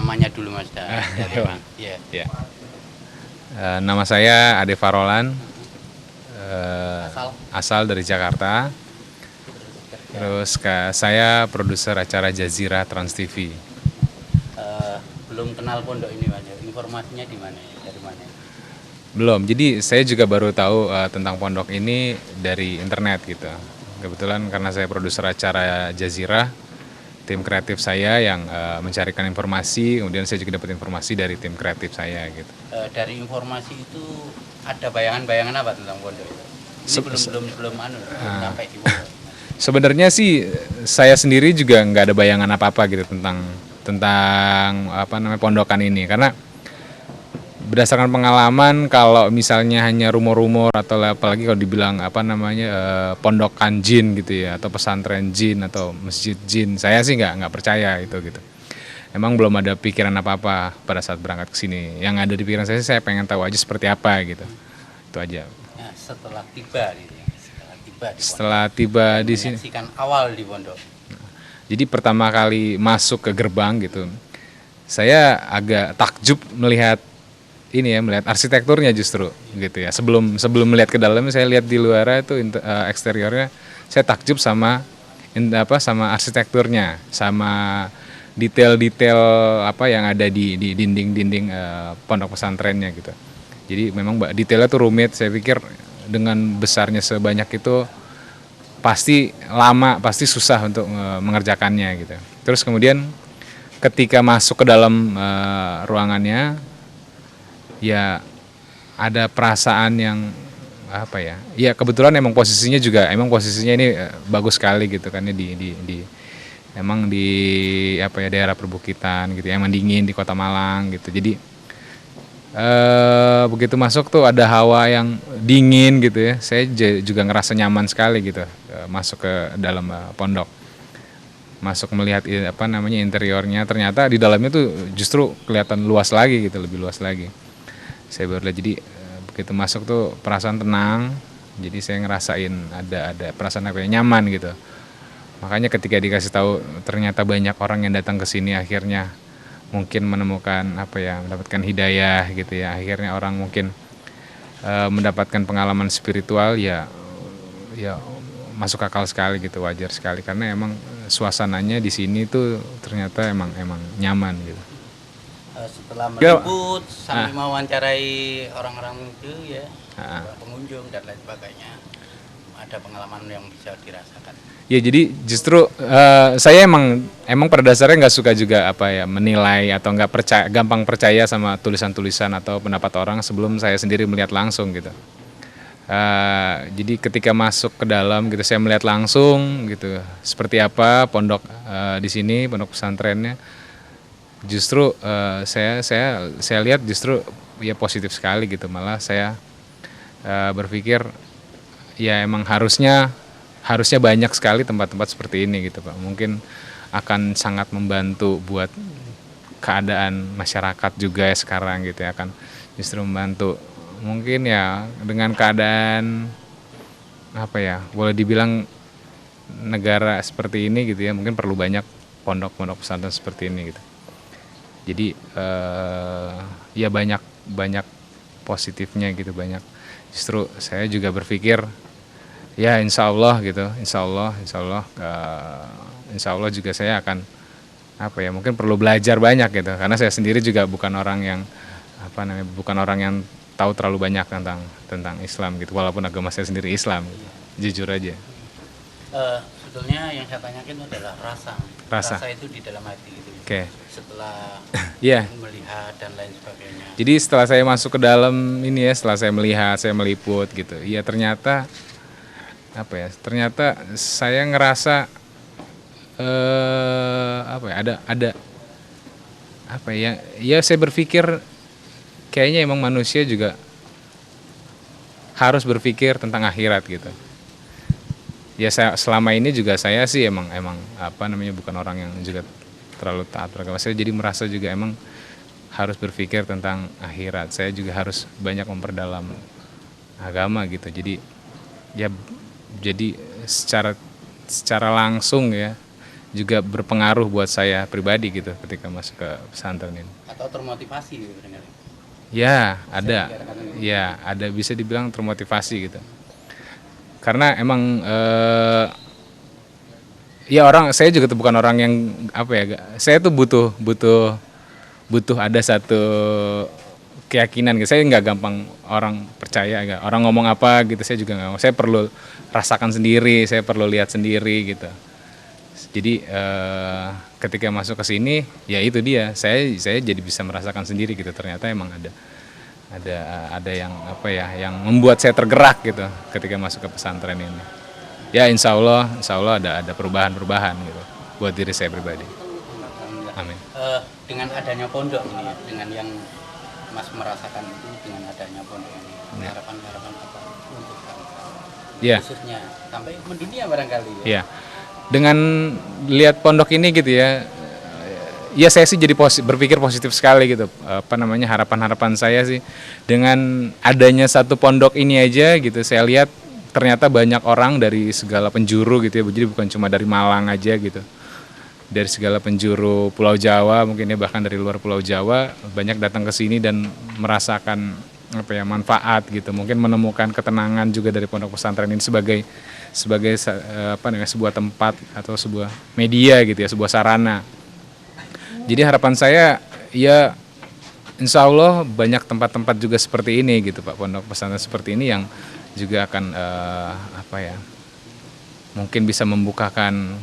namanya dulu Mas dari Bang. Iya. Ya. Nama saya Ade Farolan, Asal asal dari Jakarta. kerja Terus saya produser acara Jazirah Trans TV. belum kenal pondok ini Mas. Informasinya di mana ya? Dari mana? Belum, jadi saya juga baru tahu tentang pondok ini dari internet gitu. Kebetulan karena saya produser acara Jazirah, tim kreatif saya yang mencarikan informasi, kemudian saya juga dapat informasi dari tim kreatif saya gitu. Dari informasi itu ada bayangan-bayangan apa tentang pondok itu? Ini belum sampai di pondok. Sebenarnya sih saya sendiri juga nggak ada bayangan apa-apa gitu tentang apa namanya pondokan ini, karena berdasarkan pengalaman kalau misalnya hanya rumor-rumor atau apalagi kalau dibilang apa namanya pondokan jin gitu ya, atau pesantren jin atau masjid jin, saya sih nggak percaya itu gitu. Emang belum ada pikiran apa-apa pada saat berangkat ke sini. Yang ada di pikiran saya pengen tahu aja seperti apa gitu. Itu aja. Nah, setelah tiba di pondok, Setelah tiba di sini, menyaksikan awal di pondok. jadi pertama kali masuk ke gerbang gitu, saya agak takjub melihat ini ya, melihat arsitekturnya justru gitu ya. Sebelum melihat ke dalamnya, saya lihat di luar itu eksteriornya, saya takjub sama sama arsitekturnya, sama detail-detail apa yang ada di dinding-dinding pondok pesantrennya gitu. Jadi memang detailnya tuh rumit. Saya pikir dengan besarnya sebanyak itu pasti lama, pasti susah untuk mengerjakannya gitu. Terus kemudian ketika masuk ke dalam ruangannya, ya ada perasaan yang apa ya? Ya kebetulan emang posisinya ini bagus sekali gitu kan ya, emang di apa ya, daerah perbukitan gitu, emang dingin di Kota Malang gitu. Jadi begitu masuk tuh ada hawa yang dingin gitu ya. Saya juga ngerasa nyaman sekali gitu masuk ke dalam pondok. Masuk melihat apa namanya interiornya, ternyata di dalamnya tuh justru kelihatan luas lagi gitu, lebih luas lagi. Saya baru lihat, jadi begitu masuk tuh perasaan tenang. Jadi saya ngerasain ada perasaan apa ya, nyaman gitu. Makanya ketika dikasih tahu ternyata banyak orang yang datang ke sini akhirnya mungkin menemukan apa ya, mendapatkan hidayah gitu ya. Akhirnya orang mungkin mendapatkan pengalaman spiritual, ya masuk akal sekali gitu, wajar sekali karena emang suasananya di sini tuh ternyata emang nyaman gitu. Setelah meliput sambil mewawancarai orang-orang itu ya, pengunjung dan lain sebagainya, ada pengalaman yang bisa dirasakan. Ya jadi justru saya emang pada dasarnya nggak suka juga apa ya, menilai atau nggak gampang percaya sama tulisan-tulisan atau pendapat orang sebelum saya sendiri melihat langsung gitu. Jadi ketika masuk ke dalam gitu, saya melihat langsung gitu seperti apa pondok di sini, pondok pesantrennya. Justru saya lihat justru ya positif sekali gitu. Malah saya berpikir ya emang harusnya banyak sekali tempat-tempat seperti ini gitu Pak. Mungkin akan sangat membantu buat keadaan masyarakat juga ya sekarang gitu ya, akan justru membantu. Mungkin ya dengan keadaan apa ya, boleh dibilang negara seperti ini gitu ya, mungkin perlu banyak pondok-pondok pesantren seperti ini gitu. Jadi ya banyak positifnya gitu, banyak. Justru saya juga berpikir ya insya Allah gitu, insya Allah juga saya akan apa ya, mungkin perlu belajar banyak gitu, karena saya sendiri juga bukan orang yang tahu terlalu banyak tentang Islam gitu, walaupun agama saya sendiri Islam gitu. Jujur aja. Sebetulnya yang saya tanyakan adalah rasa itu di dalam hati gitu. Oke. Setelah melihat dan lain sebagainya. Jadi setelah saya masuk ke dalam ini ya, setelah saya melihat, saya meliput gitu, ya ternyata apa ya, ternyata saya ngerasa apa ya, ada apa ya, ya saya berpikir kayaknya emang manusia juga harus berpikir tentang akhirat gitu. Ya selama ini juga saya sih emang apa namanya, bukan orang yang juga terlalu taat beragama. Saya jadi merasa juga emang harus berpikir tentang akhirat. Saya juga harus banyak memperdalam agama gitu. Jadi ya secara langsung ya, juga berpengaruh buat saya pribadi gitu ketika masuk ke pesantren ini. Atau termotivasi gitu barangkali. Ya, ada. Ya, ada, bisa dibilang termotivasi gitu. Karena emang ya saya juga tuh bukan orang yang apa ya, saya tuh butuh ada satu keyakinan gitu. Saya nggak gampang orang percaya, nggak. Orang ngomong apa gitu saya juga nggak mau. Saya perlu rasakan sendiri, saya perlu lihat sendiri gitu. Jadi ketika masuk ke sini ya itu dia, saya jadi bisa merasakan sendiri gitu. Ternyata emang ada yang apa ya, yang membuat saya tergerak gitu ketika masuk ke pesantren ini. Ya insya Allah ada perubahan gitu buat diri saya pribadi. Amin. Dengan adanya pondok ini ya, dengan yang Mas merasakan itu, dengan adanya pondok ini, harapan-harapan apa untuk bangsa, khususnya sampai mendunia barangkali ya. Iya. Dengan lihat pondok ini gitu ya, ya saya sih jadi berpikir positif sekali gitu. Harapan-harapan saya sih dengan adanya satu pondok ini aja gitu, saya lihat ternyata banyak orang dari segala penjuru gitu ya. Jadi bukan cuma dari Malang aja gitu. Dari segala penjuru Pulau Jawa, mungkin ya bahkan dari luar Pulau Jawa banyak datang ke sini dan merasakan manfaat gitu. Mungkin menemukan ketenangan juga dari pondok pesantren ini sebagai sebuah tempat atau sebuah media gitu ya, sebuah sarana. Jadi harapan saya ya insya Allah banyak tempat-tempat juga seperti ini gitu Pak, pondok pesantren seperti ini yang juga akan mungkin bisa membukakan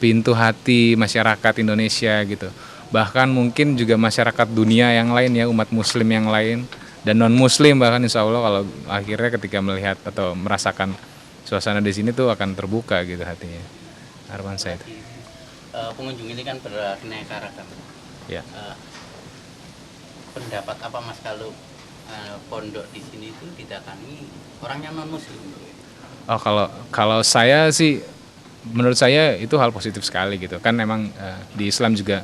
pintu hati masyarakat Indonesia gitu. Bahkan mungkin juga masyarakat dunia yang lain ya, umat muslim yang lain dan non muslim bahkan insya Allah kalau akhirnya ketika melihat atau merasakan suasana di sini tuh akan terbuka gitu hatinya. Harapan saya itu. Pengunjung ini kan beraneka ragam. Ya. Pendapat apa Mas kalau pondok di sini itu didatangi orangnya non muslim? Oh, kalau saya sih, menurut saya itu hal positif sekali gitu. Kan memang di Islam juga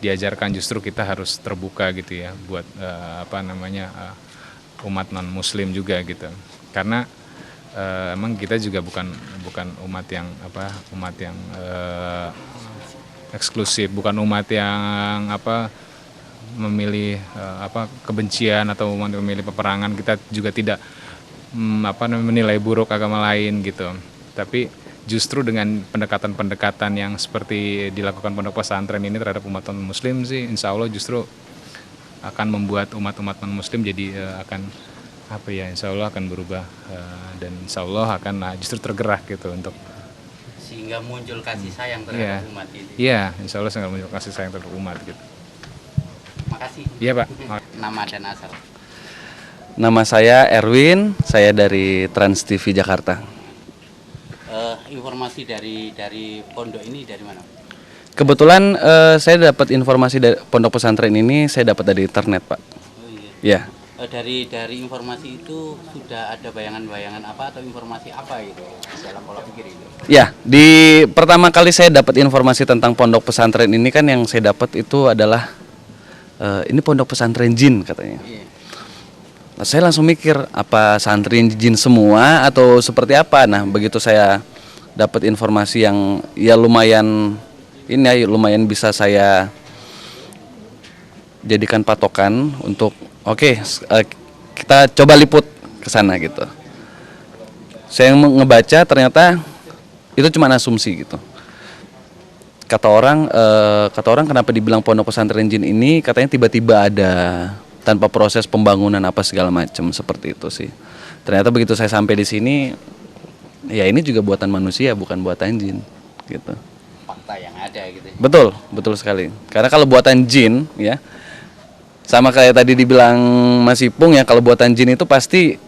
diajarkan justru kita harus terbuka gitu ya buat umat non muslim juga gitu. Karena emang kita juga bukan umat yang eksklusif, bukan umat yang memilih kebencian atau memilih peperangan. Kita juga tidak menilai buruk agama lain gitu. Tapi justru dengan pendekatan-pendekatan yang seperti dilakukan pondok pesantren ini terhadap umat non muslim sih insya Allah justru akan membuat umat-umat non muslim jadi insya Allah akan berubah dan insya Allah akan justru tergerak gitu untuk sehingga muncul kasih sayang terhadap umat ini. Iya, insya Allah sehingga muncul kasih sayang terhadap umat gitu. Makasih. Iya Pak. Nama dan asal. Nama saya Erwin, saya dari Trans TV Jakarta. Informasi dari pondok ini dari mana? Kebetulan saya dapat informasi dari pondok pesantren ini, saya dapat dari internet Pak. Oh Ya. iya. Dari informasi itu sudah ada bayangan-bayangan apa atau informasi apa itu dalam pola pikir itu? Ya, di pertama kali saya dapat informasi tentang pondok pesantren ini kan yang saya dapat itu adalah ini pondok pesantren jin katanya. Iya. Nah, saya langsung mikir apa santri jin semua atau seperti apa. Nah, begitu saya dapat informasi yang ya lumayan bisa saya jadikan patokan untuk kita coba liput ke sana gitu. Saya ngebaca ternyata itu cuma asumsi gitu. Kata orang kenapa dibilang pondok pesantren jin ini, katanya tiba-tiba ada tanpa proses pembangunan apa segala macam seperti itu sih. Ternyata begitu saya sampai di sini, ya ini juga buatan manusia bukan buatan jin gitu. Fakta yang ada gitu. Betul sekali. Karena kalau buatan jin ya sama kayak tadi dibilang Mas Ipung ya, kalau buatan jin itu pasti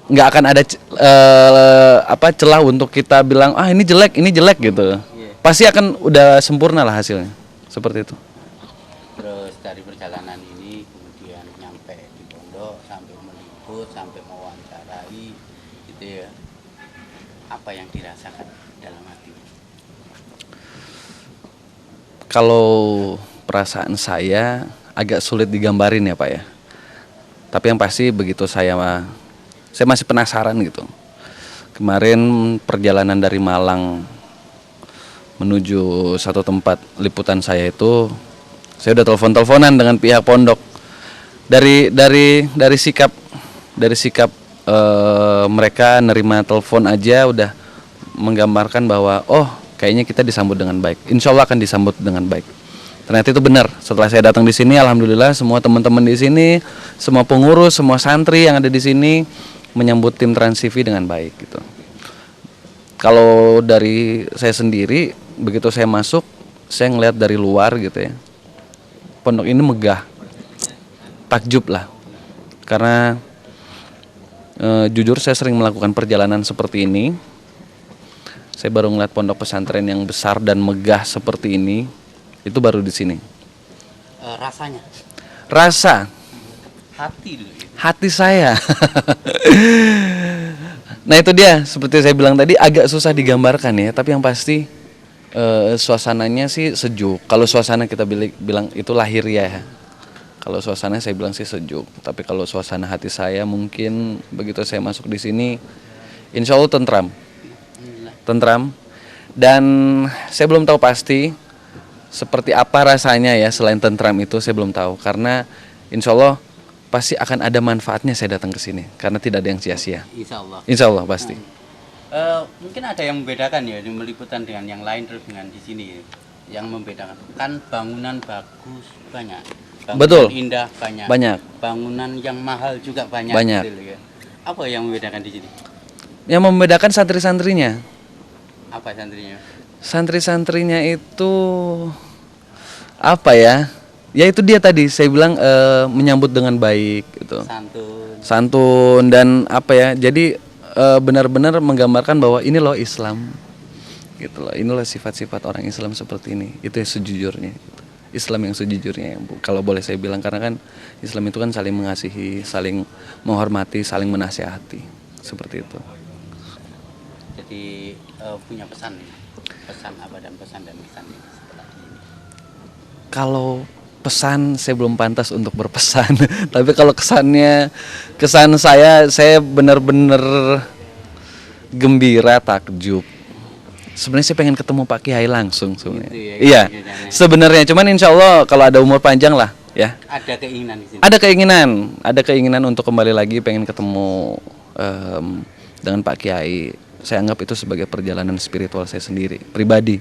nggak akan ada celah untuk kita bilang ini jelek gitu. Pasti akan udah sempurna lah hasilnya seperti itu. Terus dari perjalanan ini kemudian nyampe di pondok sampai meliput sampai mewawancarai gitu ya, apa yang dirasakan dalam hati? Kalau perasaan saya agak sulit digambarin ya Pak ya. Tapi yang pasti begitu saya masih penasaran gitu. Kemarin perjalanan dari Malang menuju satu tempat liputan saya itu, saya udah telepon-teleponan dengan pihak pondok. Dari sikap mereka nerima telepon aja udah menggambarkan bahwa oh kayaknya kita disambut dengan baik. Insya Allah akan disambut dengan baik. Ternyata itu benar. Setelah saya datang di sini, alhamdulillah semua teman-teman di sini, semua pengurus, semua santri yang ada di sini menyambut tim Trans TV dengan baik gitu. Kalau dari saya sendiri, begitu saya masuk, saya ngelihat dari luar gitu ya. Pondok ini megah. Takjub lah. Karena jujur saya sering melakukan perjalanan seperti ini. Saya baru ngeliat pondok pesantren yang besar dan megah seperti ini. Itu baru di sini. Rasanya? Rasa. Hati dulu. Hati saya. Nah itu dia, seperti saya bilang tadi agak susah digambarkan ya. Tapi yang pasti suasananya sih sejuk. Kalau suasana kita bilang itu lahiriah ya. Kalau suasana saya bilang sih sejuk. Tapi kalau suasana hati saya mungkin begitu saya masuk di sini, insya Allah tentram. Tentram. Dan saya belum tahu pasti seperti apa rasanya ya selain tentram itu saya belum tahu. Karena insya Allah pasti akan ada manfaatnya saya datang ke sini. Karena tidak ada yang sia-sia. Insya Allah. Insya Allah pasti. Mungkin ada yang membedakan ya di meliputan dengan yang lain terus dengan di sini. Yang membedakan kan bangunan bagus banyak. Bangunan Betul. Indah banyak. Banyak. Bangunan yang mahal juga banyak. Banyak. Gitu ya. Apa yang membedakan di sini? Yang membedakan santri-santrinya. Apa santrinya? Santri-santrinya itu apa ya? Ya itu dia tadi saya bilang menyambut dengan baik gitu. Santun dan apa ya? Jadi benar-benar menggambarkan bahwa ini loh Islam. Gitu loh. Inilah sifat-sifat orang Islam seperti ini. Itu yang sejujurnya. Islam yang sejujurnya, kalau boleh saya bilang, karena kan Islam itu kan saling mengasihi, saling menghormati, saling menasihati, seperti itu. Jadi punya pesan apa dan pesan ini setelah ini? Kalau pesan saya belum pantas untuk berpesan, tapi kalau kesan saya benar-benar gembira, takjub. Sebenarnya saya pengen ketemu Pak Kiai langsung sebenarnya. Gitu ya, iya, sebenarnya. Cuman insya Allah kalau ada umur panjang lah, ya. Ada keinginan di sini. Ada keinginan untuk kembali lagi, pengen ketemu dengan Pak Kiai. Saya anggap itu sebagai perjalanan spiritual saya sendiri, pribadi,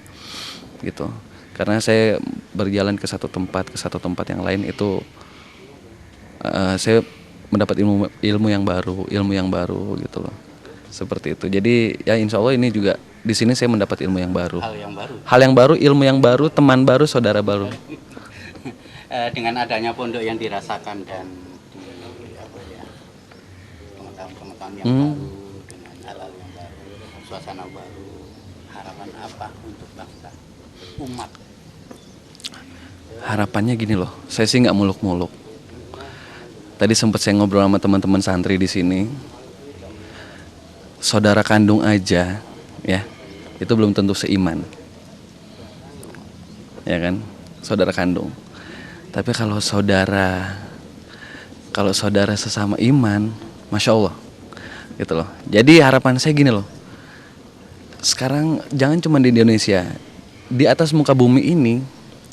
gitu. Karena saya berjalan ke satu tempat yang lain itu, saya mendapat ilmu yang baru, gitu loh. Seperti itu. Jadi ya insya Allah ini juga di sini saya mendapat ilmu yang baru. Hal yang baru, ilmu yang baru, teman baru, saudara baru. Dengan adanya pondok yang dirasakan dan pengetahuan yang baru, dengan hal-hal yang baru, suasana baru, harapan apa untuk bangsa, umat? Harapannya gini loh, saya sih nggak muluk-muluk. Tadi sempat saya ngobrol sama teman-teman santri di sini. Saudara kandung aja, ya. Itu belum tentu seiman, ya kan, saudara kandung. Tapi kalau saudara sesama iman, masya Allah, gitu loh. Jadi harapan saya gini loh, sekarang jangan cuma di Indonesia, di atas muka bumi ini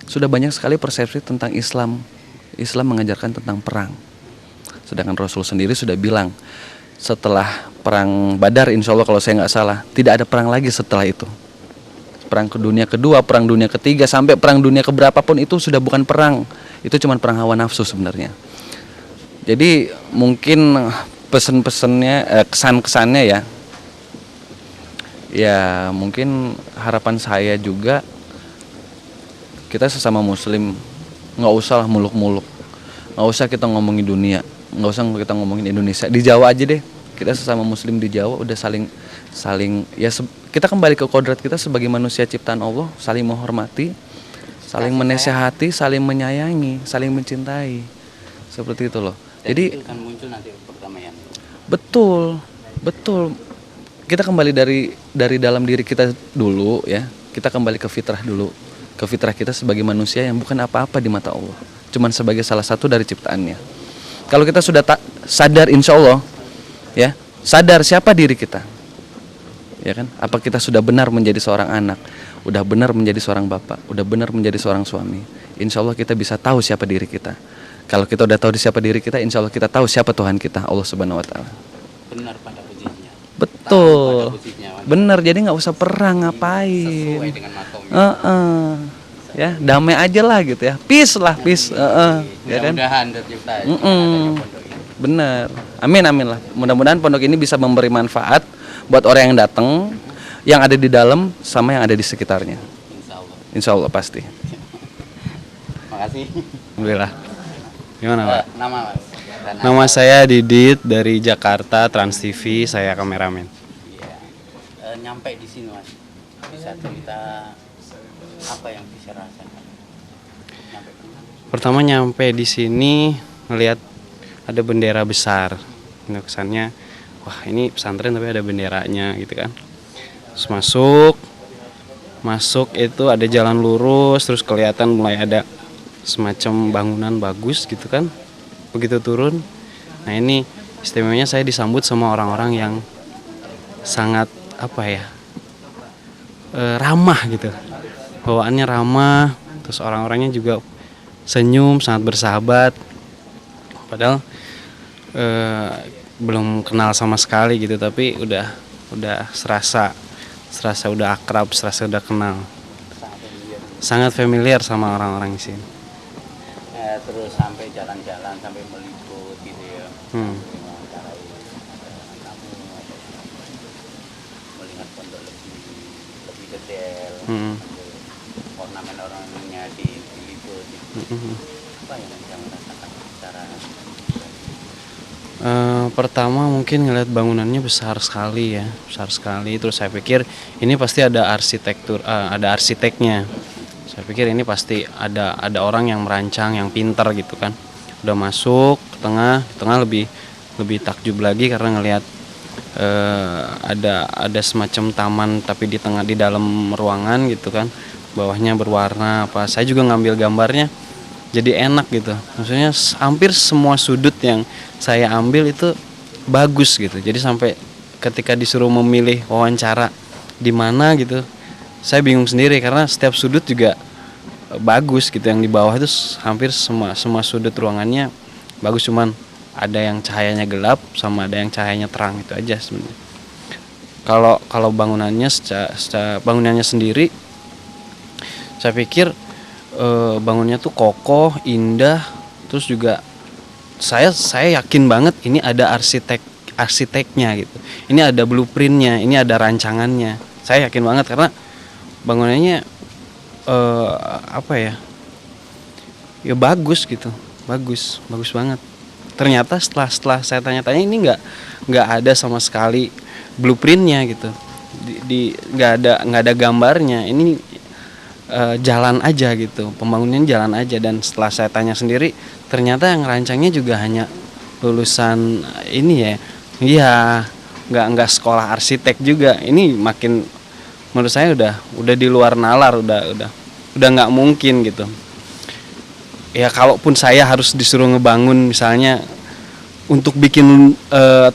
sudah banyak sekali persepsi tentang Islam. Islam mengajarkan tentang perang, sedangkan Rasul sendiri sudah bilang setelah perang Badar, insya Allah kalau saya nggak salah, tidak ada perang lagi setelah itu. Perang dunia kedua, perang dunia ketiga, sampai perang dunia keberapa pun itu sudah bukan perang. Itu cuma perang hawa nafsu sebenarnya. Jadi mungkin pesan-pesannya, kesan-kesannya ya mungkin harapan saya juga, kita sesama muslim nggak usah lah muluk-muluk, nggak usah kita ngomongin dunia, nggak usah kita ngomongin Indonesia, di Jawa aja deh. Kita sesama muslim di Jawa udah saling ya kita kembali ke kodrat kita sebagai manusia ciptaan Allah, saling menghormati, saling menasihati, saling menyayangi, saling mencintai, seperti itu loh. Jadi itu kan muncul nanti perdamaian. Betul. Kita kembali dari dalam diri kita dulu ya. Kita kembali ke fitrah dulu, ke fitrah kita sebagai manusia yang bukan apa-apa di mata Allah, cuman sebagai salah satu dari ciptaannya. Kalau kita sudah sadar, insya Allah ya, sadar siapa diri kita, ya kan? Apa kita sudah benar menjadi seorang anak, udah benar menjadi seorang bapak, udah benar menjadi seorang suami. Insya Allah kita bisa tahu siapa diri kita. Kalau kita udah tahu siapa diri kita, insya Allah kita tahu siapa Tuhan kita, Allah Subhanahu Wa Taala. Benar pada posisinya. Betul, Pada posisinya, Mas. benar. Jadi nggak usah perang ngapain. Sesuai dengan makomnya. Ya damai aja lah gitu ya, peace lah, peace. Ya kan? Mudah-mudahan tercipta dengan adanya pondok ini. Benar. Amin amin lah. Mudah-mudahan pondok ini bisa memberi manfaat buat orang yang datang, yang ada di dalam sama yang ada di sekitarnya. Insya Allah. Insya Allah pasti. Makasih. Alhamdulillah. Gimana Pak? Nama Mas. Dan Nama saya Didit dari Jakarta, Trans TV, saya kameramen. Iya. Nyampe di sini Mas. Bisa cerita apa yang bisa rasakan? Nyampe di mana? Pertama nyampe di sini ngelihat ada bendera besar. Nah, kesannya wah ini pesantren tapi ada benderanya gitu kan. Terus masuk itu ada jalan lurus, terus kelihatan mulai ada semacam bangunan bagus gitu kan. Begitu turun, nah ini istimewanya saya disambut sama orang-orang yang sangat apa ya, ramah gitu, bawaannya ramah, terus orang-orangnya juga senyum, sangat bersahabat, padahal belum kenal sama sekali gitu, tapi udah serasa udah akrab, serasa udah kenal, sangat familiar sama orang-orang di sini. Terus sampai jalan-jalan sampai meliput gitu ya. Mewawancarai kamu melihat pondok lebih detail. Ornamen ornamennya diliput gitu. Apa yang bisa merasakan secara Pertama mungkin ngeliat bangunannya besar sekali ya, besar sekali. Terus saya pikir ini pasti ada arsitektur, ada arsiteknya. Saya pikir ini pasti ada orang yang merancang, yang pintar gitu kan. Udah masuk ke tengah lebih takjub lagi karena ngelihat ada semacam taman tapi di dalam ruangan gitu kan. Bawahnya berwarna apa. Saya juga ngambil gambarnya jadi enak gitu. Maksudnya hampir semua sudut yang saya ambil itu bagus gitu. Jadi sampai ketika disuruh memilih wawancara di mana gitu, saya bingung sendiri karena setiap sudut juga bagus gitu. Yang di bawah itu hampir semua sudut ruangannya bagus, cuman ada yang cahayanya gelap sama ada yang cahayanya terang, itu aja sebenarnya. Kalau bangunannya bangunannya sendiri, saya pikir bangunnya tuh kokoh, indah, terus juga saya yakin banget ini ada arsiteknya gitu. Ini ada blueprintnya, ini ada rancangannya. Saya yakin banget karena bangunannya apa ya? Ya bagus gitu, bagus banget. Ternyata setelah saya tanya-tanya ini nggak ada sama sekali blueprintnya gitu. Nggak ada gambarnya. Ini jalan aja gitu, pembangunannya jalan aja. Dan setelah saya tanya sendiri, ternyata yang rancangnya juga hanya lulusan ini ya. Iya, nggak sekolah arsitek juga. Ini makin menurut saya udah di luar nalar, udah nggak mungkin gitu. Ya kalaupun saya harus disuruh ngebangun misalnya untuk bikin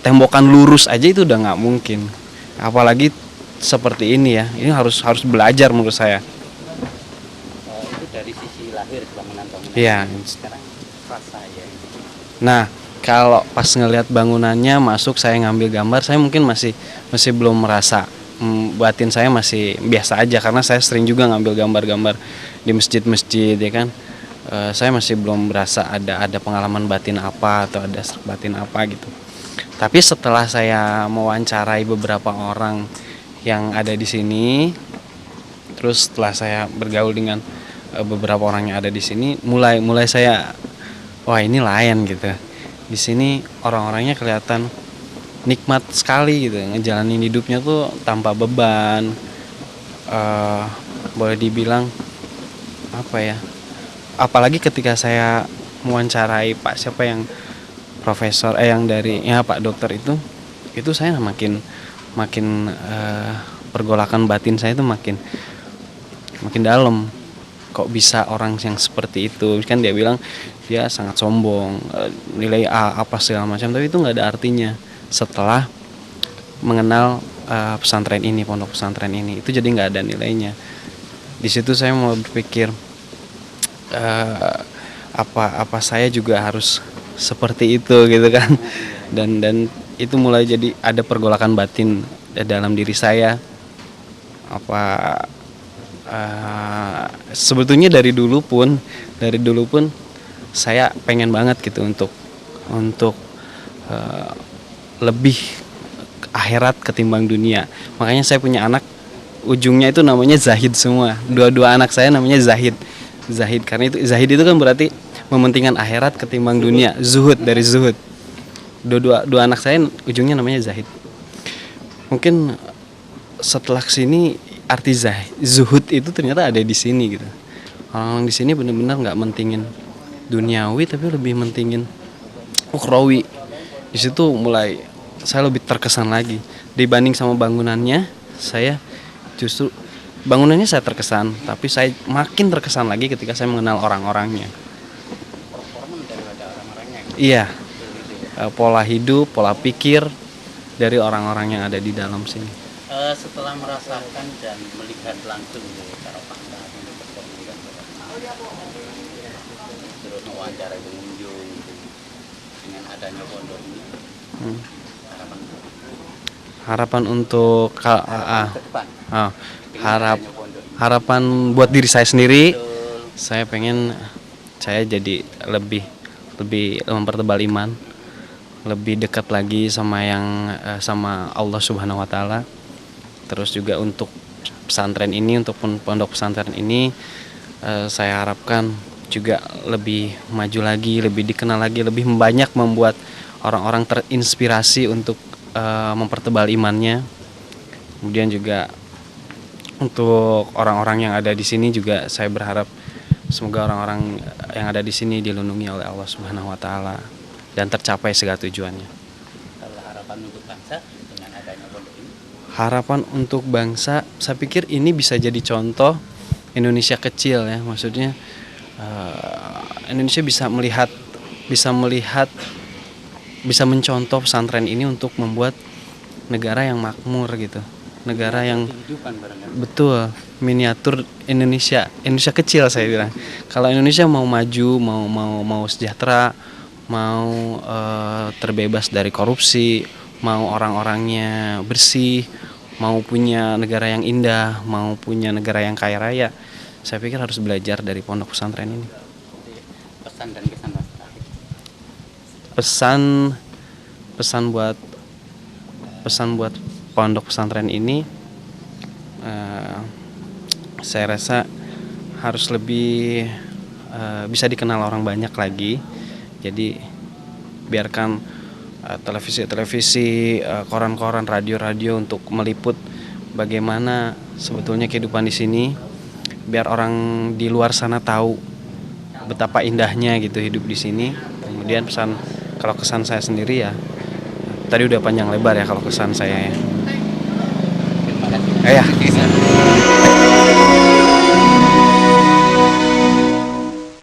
tembokan lurus aja itu udah nggak mungkin. Apalagi seperti ini ya. Ini harus belajar menurut saya. itu dari sisi lahir bangunan-bangunan. Iya. Sekarang rasa ya. Nah, kalau pas ngelihat bangunannya masuk saya ngambil gambar, saya mungkin masih belum merasa, batin saya masih biasa aja karena saya sering juga ngambil gambar-gambar di masjid-masjid ya kan. Saya masih belum berasa ada pengalaman batin apa atau ada serak batin apa gitu. Tapi setelah saya mewawancarai beberapa orang yang ada di sini, terus setelah saya bergaul dengan beberapa orang yang ada di sini, mulai saya wah ini lain gitu. Di sini orang-orangnya kelihatan nikmat sekali gitu, ngejalanin hidupnya tuh tanpa beban. Boleh dibilang apa ya? Apalagi ketika saya mewawancarai Pak siapa yang profesor yang dari ya Pak dokter itu saya makin pergolakan batin saya itu makin dalam. Kok bisa orang yang seperti itu, kan dia bilang dia sangat sombong, nilai A apa segala macam, tapi itu nggak ada artinya setelah mengenal pesantren ini, pondok pesantren ini, itu jadi nggak ada nilainya. Di situ saya mau berpikir, apa saya juga harus seperti itu gitu kan. Dan itu mulai jadi ada pergolakan batin dalam diri saya. Sebetulnya dari dulu pun saya pengen banget gitu untuk lebih akhirat ketimbang dunia. Makanya saya punya anak, ujungnya itu namanya Zahid semua. Dua anak saya namanya Zahid. Karena itu Zahid itu kan berarti mementingkan akhirat ketimbang dunia. Zuhud, dari zuhud. Dua anak saya ujungnya namanya Zahid. Mungkin setelah kesini arti zuhud itu ternyata ada di sini gitu. Orang-orang di sini benar-benar nggak mentingin duniawi, tapi lebih mentingin ukhrawi. Di situ mulai saya lebih terkesan lagi dibanding sama bangunannya. Saya justru bangunannya saya terkesan, tapi saya makin terkesan lagi ketika saya mengenal orang-orangnya. Iya, pola hidup, pola pikir dari orang-orang yang ada di dalam sini. Setelah merasakan dan melihat langsung cara pandang untuk berkomunikasi terus mewawancara pengunjung dengan adanya pondok ini, Harapan untuk ke depan harapan buat diri saya sendiri, betul. saya pengen saya jadi lebih mempertebal iman, lebih dekat lagi sama Allah Subhanahu wa taala. Terus juga untuk pesantren ini, untuk pondok pesantren ini, saya harapkan juga lebih maju lagi, lebih dikenal lagi, lebih banyak membuat orang-orang terinspirasi untuk mempertebal imannya. Kemudian juga untuk orang-orang yang ada di sini juga saya berharap semoga orang-orang yang ada di sini dilindungi oleh Allah Subhanahu wa taala dan tercapai segala tujuannya. Kalau harapan untuk bangsa dengan adanya pondok ini, Harapan untuk bangsa, saya pikir ini bisa jadi contoh Indonesia kecil ya, maksudnya Indonesia bisa mencontoh pesantren ini untuk membuat negara yang makmur gitu, negara yang kehidupan barangkali. betul miniatur Indonesia kecil saya bilang. Kalau Indonesia mau maju, mau sejahtera, mau terbebas dari korupsi, mau orang-orangnya bersih, mau punya negara yang indah, mau punya negara yang kaya raya, saya pikir harus belajar dari pondok pesantren ini. Pesan dan kesan Mas terakhir. Pesan buat pondok pesantren ini, saya rasa harus lebih bisa dikenal orang banyak lagi. Jadi biarkan televisi, koran-koran, radio untuk meliput bagaimana sebetulnya kehidupan di sini, biar orang di luar sana tahu betapa indahnya gitu hidup di sini. Kemudian kalau kesan saya sendiri ya, tadi udah panjang lebar ya kalau kesan saya ya. Terima kasih. Ya.